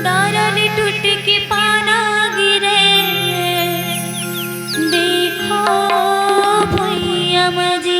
डारल टूट के पाना गिरे देखो भैया मजी।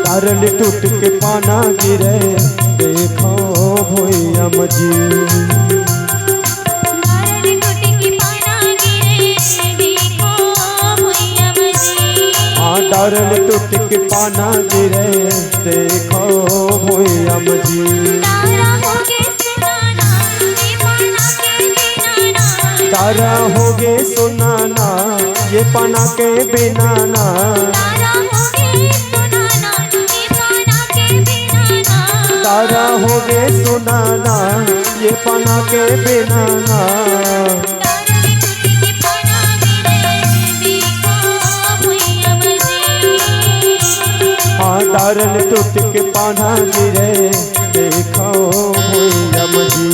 डारल टूट के पाना गिरे देखो भैया मजी। डारल टूट के पाना गिरे देखो भैया मजी। हाँ डारल टूट के पाना गिरे देखो भैया मजी। तारा होगे सुनाना ये पाना के बिना ना। तारा होगे सुनाना ये पाना के बिना ना। तारा होगे सुनाना ये पाना के बिना ना। हाँ डारल टूट के पाना गिरे देखो भैया मजी।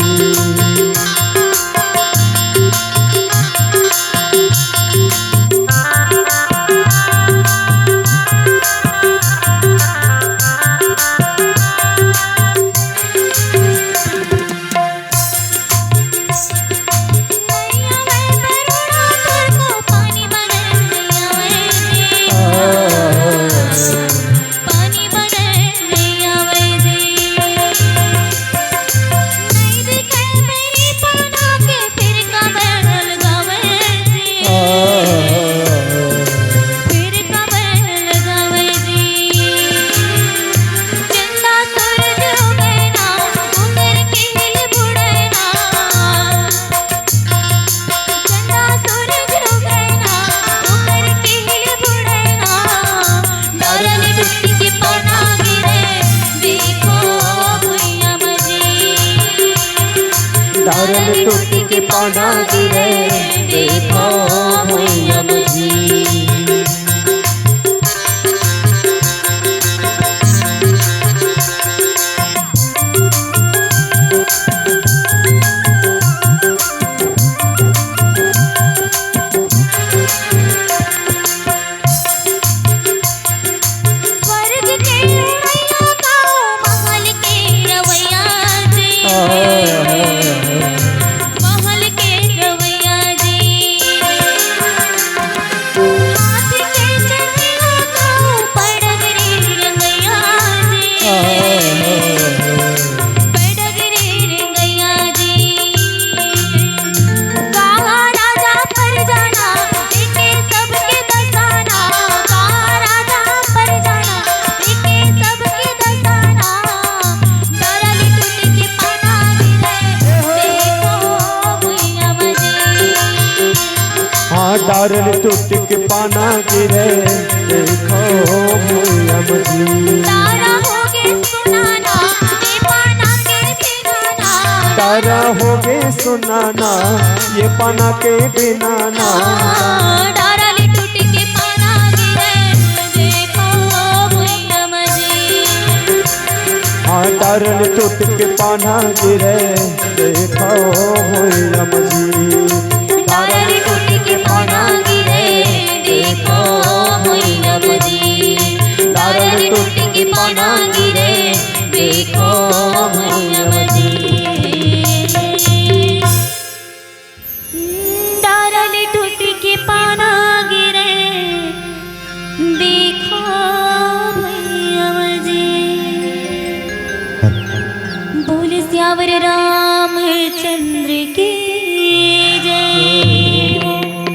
डारल टूट के पाना गिरे देखो भैया मजी। डारल टूट के पाना गिरे देखो भैया मजी। तारा होगे सुनाना ये पाना के बिना ना। तारा होगे सुनाना ये पाना के बिना ना। डारल टूट के पाना गिरे देखो भैया मजी। हाँ डारल टूट के पाना गिरे देखो भैया मजी। डारल टूट के पाना गिरे देखो भैया मजी। डारल टूट के पाना गिरे देखो भैया मजी। डारल टूट के पाना गिरे देखो भैया मजी। बोल श्यावर रामचंद्र के